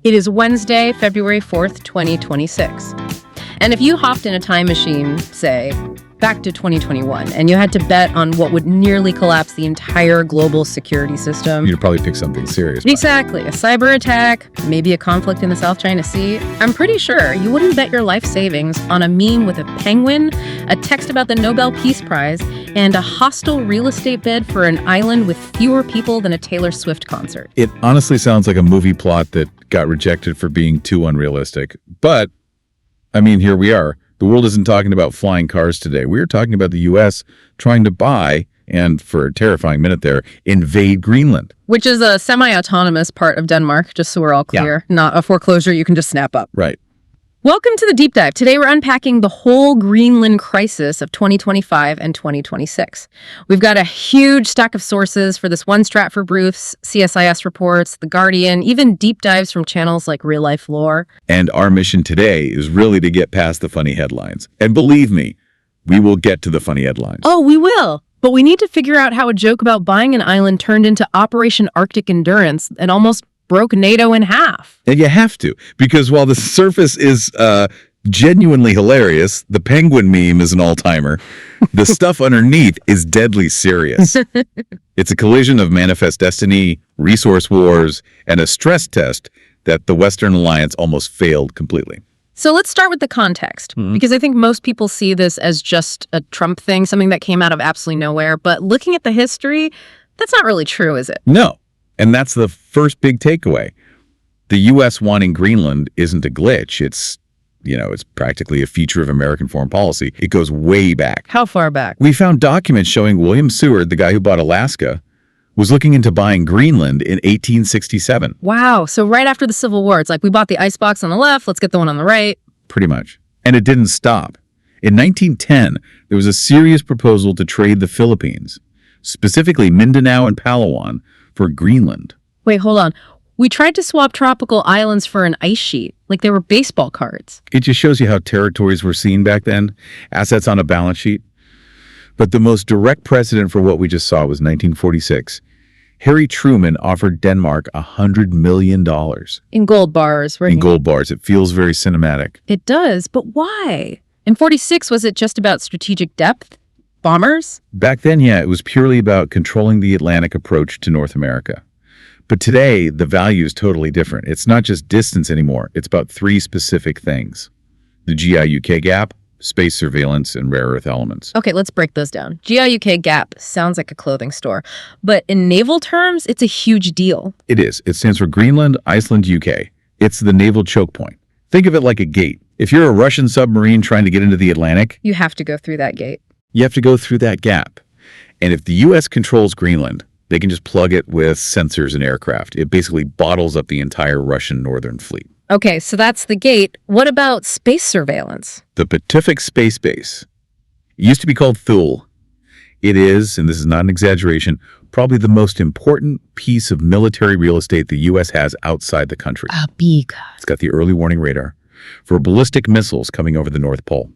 It is Wednesday, February 4th, 2026. And if you hopped in a time machine, say, back to 2021, and you had to bet on what would nearly collapse the entire global security system. You'd probably pick something serious. Exactly. A cyber attack, maybe a conflict in the South China Sea. I'm pretty sure you wouldn't bet your life savings on a meme with a penguin, a text about the Nobel Peace Prize, and a hostile real estate bid for an island with fewer people than a Taylor Swift concert. It honestly sounds like a movie plot that got rejected for being too unrealistic. But, I mean, here we are. The world isn't talking about flying cars today. We're talking about the U.S. trying to buy, and for a terrifying minute there, invade Greenland. Which is a semi-autonomous part of Denmark, just so we're all clear. Yeah. Not a foreclosure you can just snap up. Right. Welcome to the Deep Dive. Today we're unpacking the whole Greenland crisis of 2025 and 2026. We've got a huge stack of sources for this one Stratford Bruce, CSIS reports, The Guardian, even deep dives from channels like Real Life Lore. And our mission today is really to get past the funny headlines. And believe me, we will get to the funny headlines. Oh, we will. But we need to figure out how a joke about buying an island turned into Operation Arctic Endurance and almost broke NATO in half. And you have to, because while the surface is genuinely hilarious, the penguin meme is an all-timer, the stuff underneath is deadly serious. It's a collision of manifest destiny, resource wars, and a stress test that the Western alliance almost failed completely. So let's start with the context, because I think most people see this as just a Trump thing, something that came out of absolutely nowhere. But looking at the history, that's not really true, is it? No. And that's the first big takeaway. The U.S. wanting Greenland isn't a glitch. It's practically a feature of American foreign policy. It goes way back. How far back? We found documents showing William Seward, the guy who bought Alaska, was looking into buying Greenland in 1867. Wow. So right after the Civil War, it's like we bought the icebox on the left, let's get the one on the right. Pretty much. And it didn't stop. In 1910, there was a serious proposal to trade the Philippines, specifically Mindanao and Palawan, for Greenland. Wait, hold on. We tried to swap tropical islands for an ice sheet, like they were baseball cards. It just shows you how territories were seen back then, assets on a balance sheet. But the most direct precedent for what we just saw was 1946. Harry Truman offered Denmark $100 million. In gold bars, right? In gold bars. It feels very cinematic. It does, but why? In 46, was it just about strategic depth? Bombers? Back then, yeah, it was purely about controlling the Atlantic approach to North America. But today, the value is totally different. It's not just distance anymore. It's about three specific things: the GIUK Gap, space surveillance, and rare earth elements. Okay, let's break those down. GIUK Gap sounds like a clothing store, but in naval terms, it's a huge deal. It is. It stands for Greenland, Iceland, UK. It's the naval choke point. Think of it like a gate. If you're a Russian submarine trying to get into the Atlantic, you have to go through that gate. You have to go through that gap. And if the U.S. controls Greenland, they can just plug it with sensors and aircraft. It basically bottles up the entire Russian northern fleet. Okay, so that's the gate. What about space surveillance? The Pacific Space Base. It used to be called Thule. It is, and this is not an exaggeration, probably the most important piece of military real estate the U.S. has outside the country. Big. It's got the early warning radar for ballistic missiles coming over the North Pole.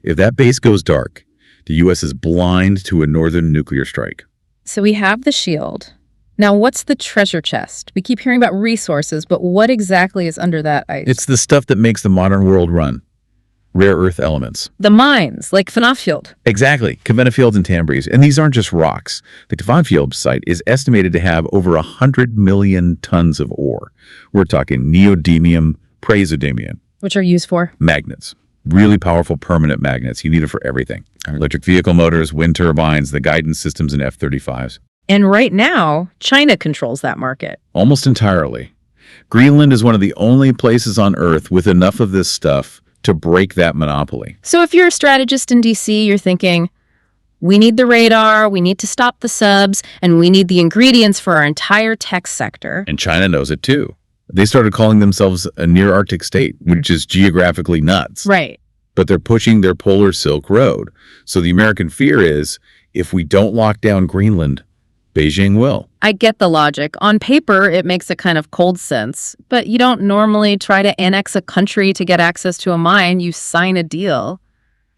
If that base goes dark, the U.S. is blind to a northern nuclear strike. So we have the shield. Now, what's the treasure chest? We keep hearing about resources, but what exactly is under that ice? It's the stuff that makes the modern world run. Rare earth elements. The mines, like Kvanefjeld. Exactly. Kvanefjeld and Tambries. And these aren't just rocks. The Kvanefjeld site is estimated to have over 100 million tons of ore. We're talking neodymium, praseodymium. Which are used for? Magnets. Really powerful permanent magnets. You need it for everything. Electric vehicle motors, wind turbines, the guidance systems in F-35s. And right now, China controls that market. Almost entirely. Greenland is one of the only places on Earth with enough of this stuff to break that monopoly. So if you're a strategist in D.C., you're thinking, we need the radar, we need to stop the subs, and we need the ingredients for our entire tech sector. And China knows it too. They started calling themselves a near-Arctic state, which is geographically nuts. Right. But they're pushing their polar Silk Road. So the American fear is, if we don't lock down Greenland, Beijing will. I get the logic. On paper, it makes a kind of cold sense, but you don't normally try to annex a country to get access to a mine. You sign a deal.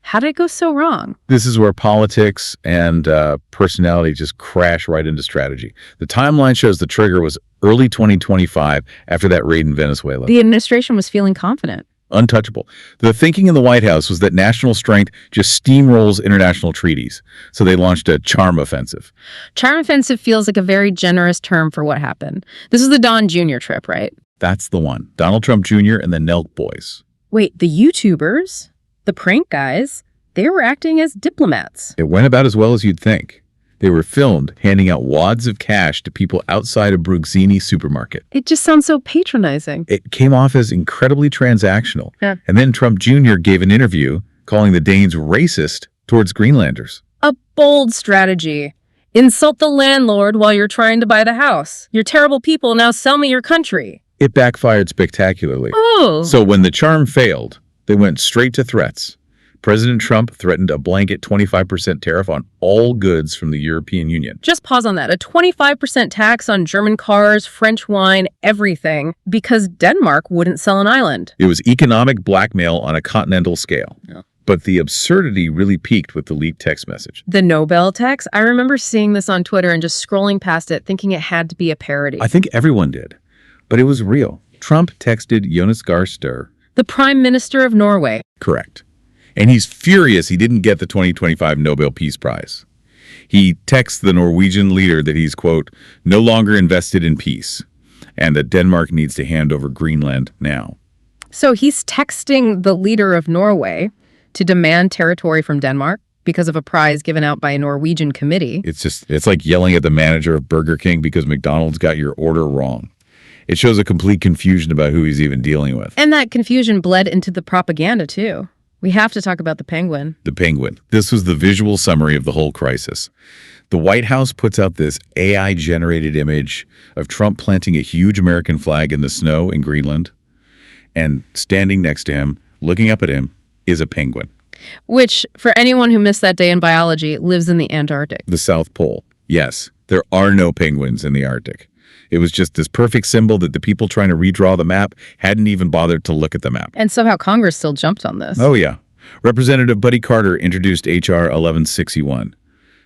How did it go so wrong? This is where politics and personality just crash right into strategy. The timeline shows the trigger was early 2025 after that raid in Venezuela. The administration was feeling confident. Untouchable. The thinking in the White House was that national strength just steamrolls international treaties. So they launched a charm offensive. Charm offensive feels like a very generous term for what happened. This is the Don Jr. trip, right? That's the one. Donald Trump Jr. and the Nelk boys. Wait, the YouTubers, the prank guys, they were acting as diplomats. It went about as well as you'd think. They were filmed handing out wads of cash to people outside a Bruxini supermarket. It just sounds so patronizing. It came off as incredibly transactional. Yeah. And then Trump Jr. gave an interview calling the Danes racist towards Greenlanders. A bold strategy. Insult the landlord while you're trying to buy the house. You're terrible people, now sell me your country. It backfired spectacularly. Oh. So when the charm failed, they went straight to threats. President Trump threatened a blanket 25% tariff on all goods from the European Union. Just pause on that. A 25% tax on German cars, French wine, everything, because Denmark wouldn't sell an island. It was economic blackmail on a continental scale. Yeah. But the absurdity really peaked with the leaked text message. The Nobel text? I remember seeing this on Twitter and just scrolling past it, thinking it had to be a parody. I think everyone did. But it was real. Trump texted Jonas Gahr Støre. The Prime Minister of Norway. Correct. And he's furious he didn't get the 2025 Nobel Peace Prize. He texts the Norwegian leader that he's, quote, no longer invested in peace, and that Denmark needs to hand over Greenland now. So he's texting the leader of Norway to demand territory from Denmark because of a prize given out by a Norwegian committee. It's like yelling at the manager of Burger King because McDonald's got your order wrong. It shows a complete confusion about who he's even dealing with. And that confusion bled into the propaganda, too. We have to talk about the penguin. The penguin. This was the visual summary of the whole crisis. The White House puts out this AI-generated image of Trump planting a huge American flag in the snow in Greenland, and standing next to him, looking up at him, is a penguin. Which, for anyone who missed that day in biology, lives in the Antarctic. The South Pole. Yes, there are no penguins in the Arctic. It was just this perfect symbol that the people trying to redraw the map hadn't even bothered to look at the map. And somehow Congress still jumped on this. Oh, yeah. Representative Buddy Carter introduced H.R. 1161,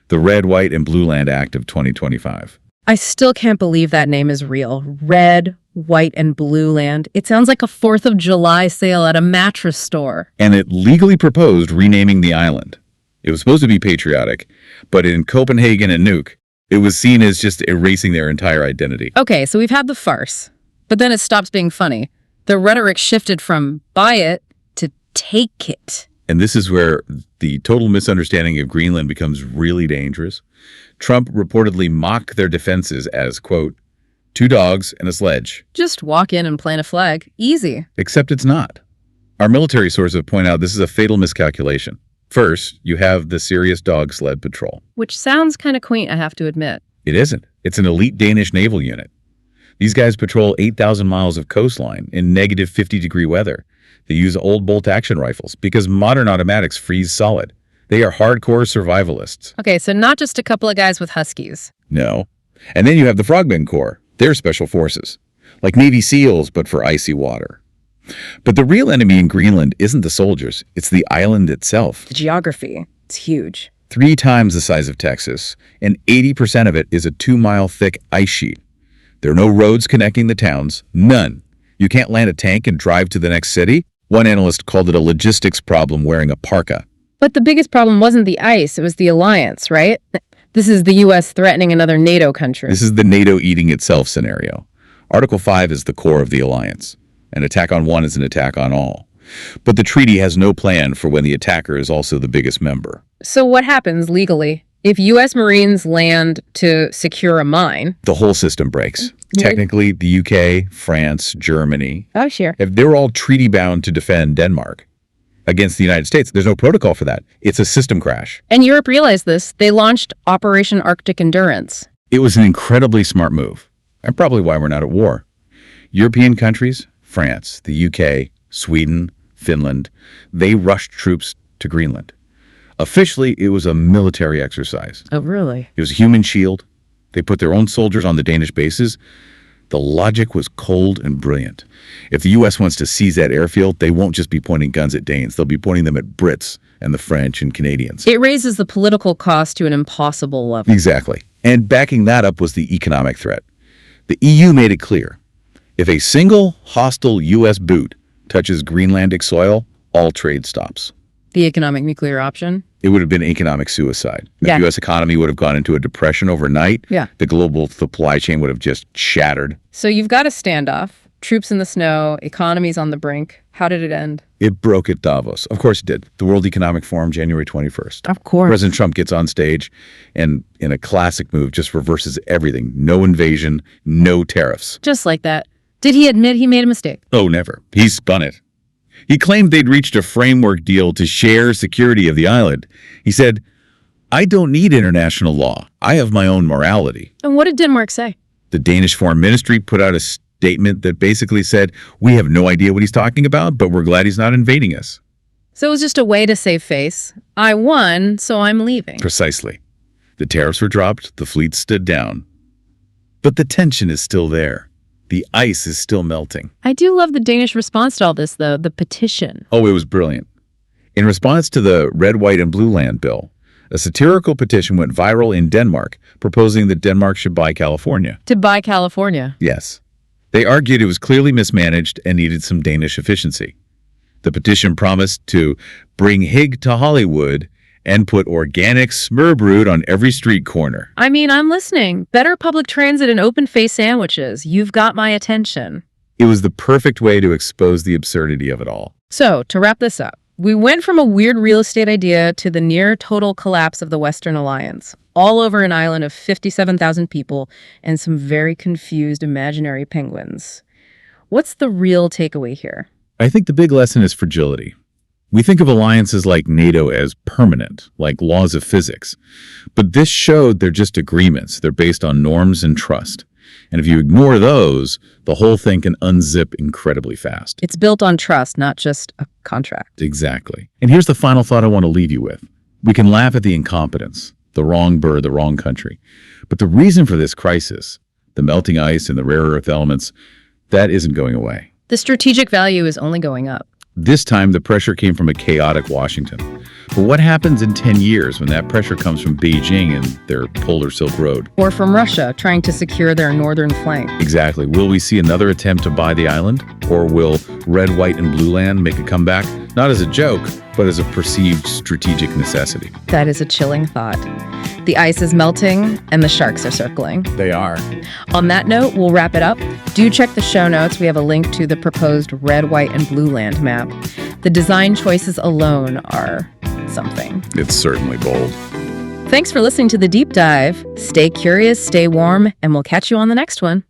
the Red, White, and Blue Land Act of 2025. I still can't believe that name is real. Red, White, and Blue Land. It sounds like a 4th of July sale at a mattress store. And it legally proposed renaming the island. It was supposed to be patriotic, but in Copenhagen and Nuuk, it was seen as just erasing their entire identity. Okay, so we've had the farce, but then it stops being funny. The rhetoric shifted from buy it to take it. And this is where the total misunderstanding of Greenland becomes really dangerous. Trump reportedly mocked their defenses as, quote, 2 dogs and a sledge. Just walk in and plant a flag. Easy. Except it's not. Our military sources point out this is a fatal miscalculation. First, you have the serious dog sled patrol. Which sounds kind of quaint, I have to admit. It isn't. It's an elite Danish naval unit. These guys patrol 8,000 miles of coastline in negative 50-degree weather. They use old bolt-action rifles because modern automatics freeze solid. They are hardcore survivalists. Okay, so not just a couple of guys with huskies. No. And then you have the Frogmen Corps. They're special forces. Like Navy SEALs, but for icy water. But the real enemy in Greenland isn't the soldiers. It's the island itself. The geography. It's huge. 3 times the size of Texas, and 80% of it is a 2-mile thick ice sheet. There are no roads connecting the towns. None. You can't land a tank and drive to the next city. One analyst called it a logistics problem wearing a parka. But the biggest problem wasn't the ice, it was the alliance, right? This is the U.S. threatening another NATO country. This is the NATO eating itself scenario. Article 5 is the core of the alliance. An attack on one is an attack on all. But the treaty has no plan for when the attacker is also the biggest member. So what happens legally? If U.S. Marines land to secure a mine... The whole system breaks. Technically, the UK, France, Germany... Oh, sure. If they're all treaty-bound to defend Denmark against the United States, there's no protocol for that. It's a system crash. And Europe realized this. They launched Operation Arctic Endurance. It was an incredibly smart move. And probably why we're not at war. European countries, France, the UK, Sweden, Finland, they rushed troops to Greenland. Officially, it was a military exercise. Oh, really? It was a human shield. They put their own soldiers on the Danish bases. The logic was cold and brilliant. If the U.S. wants to seize that airfield, they won't just be pointing guns at Danes. They'll be pointing them at Brits and the French and Canadians. It raises the political cost to an impossible level. Exactly. And backing that up was the economic threat. The EU made it clear. If a single hostile U.S. boot touches Greenlandic soil, all trade stops. The economic nuclear option? It would have been economic suicide. Yeah. The U.S. economy would have gone into a depression overnight. Yeah. The global supply chain would have just shattered. So you've got a standoff, troops in the snow, economies on the brink. How did it end? It broke at Davos. Of course it did. The World Economic Forum, January 21st. Of course. President Trump gets on stage and, in a classic move, just reverses everything. No invasion, no tariffs. Just like that. Did he admit he made a mistake? Oh, never. He spun it. He claimed they'd reached a framework deal to share security of the island. He said, I don't need international law. I have my own morality. And what did Denmark say? The Danish Foreign Ministry put out a statement that basically said, we have no idea what he's talking about, but we're glad he's not invading us. So it was just a way to save face. I won, so I'm leaving. Precisely. The tariffs were dropped, the fleet stood down. But the tension is still there. The ice is still melting. I do love the Danish response to all this, though, the petition. Oh, it was brilliant. In response to the Red, White, and Blue Land bill, a satirical petition went viral in Denmark, proposing that Denmark should buy California. To buy California? Yes. They argued it was clearly mismanaged and needed some Danish efficiency. The petition promised to bring Hig to Hollywood and put organic smørbrød on every street corner. I mean, I'm listening. Better public transit and open-faced sandwiches. You've got my attention. It was the perfect way to expose the absurdity of it all. So, to wrap this up, we went from a weird real estate idea to the near total collapse of the Western Alliance, all over an island of 57,000 people and some very confused imaginary penguins. What's the real takeaway here? I think the big lesson is fragility. We think of alliances like NATO as permanent, like laws of physics. But this showed they're just agreements. They're based on norms and trust. And if you ignore those, the whole thing can unzip incredibly fast. It's built on trust, not just a contract. Exactly. And here's the final thought I want to leave you with. We can laugh at the incompetence, the wrong bird, the wrong country. But the reason for this crisis, the melting ice and the rare earth elements, that isn't going away. The strategic value is only going up. This time, the pressure came from a chaotic Washington. But what happens in 10 years when that pressure comes from Beijing and their Polar Silk Road? Or from Russia, trying to secure their northern flank. Exactly. Will we see another attempt to buy the island? Or will Red, White, and Blue Land make a comeback? Not as a joke, but as a perceived strategic necessity. That is a chilling thought. The ice is melting, and the sharks are circling. They are. On that note, we'll wrap it up. Do check the show notes. We have a link to the proposed Red, White, and Blue Land map. The design choices alone are something. It's certainly bold. Thanks for listening to The Deep Dive. Stay curious, stay warm, and we'll catch you on the next one.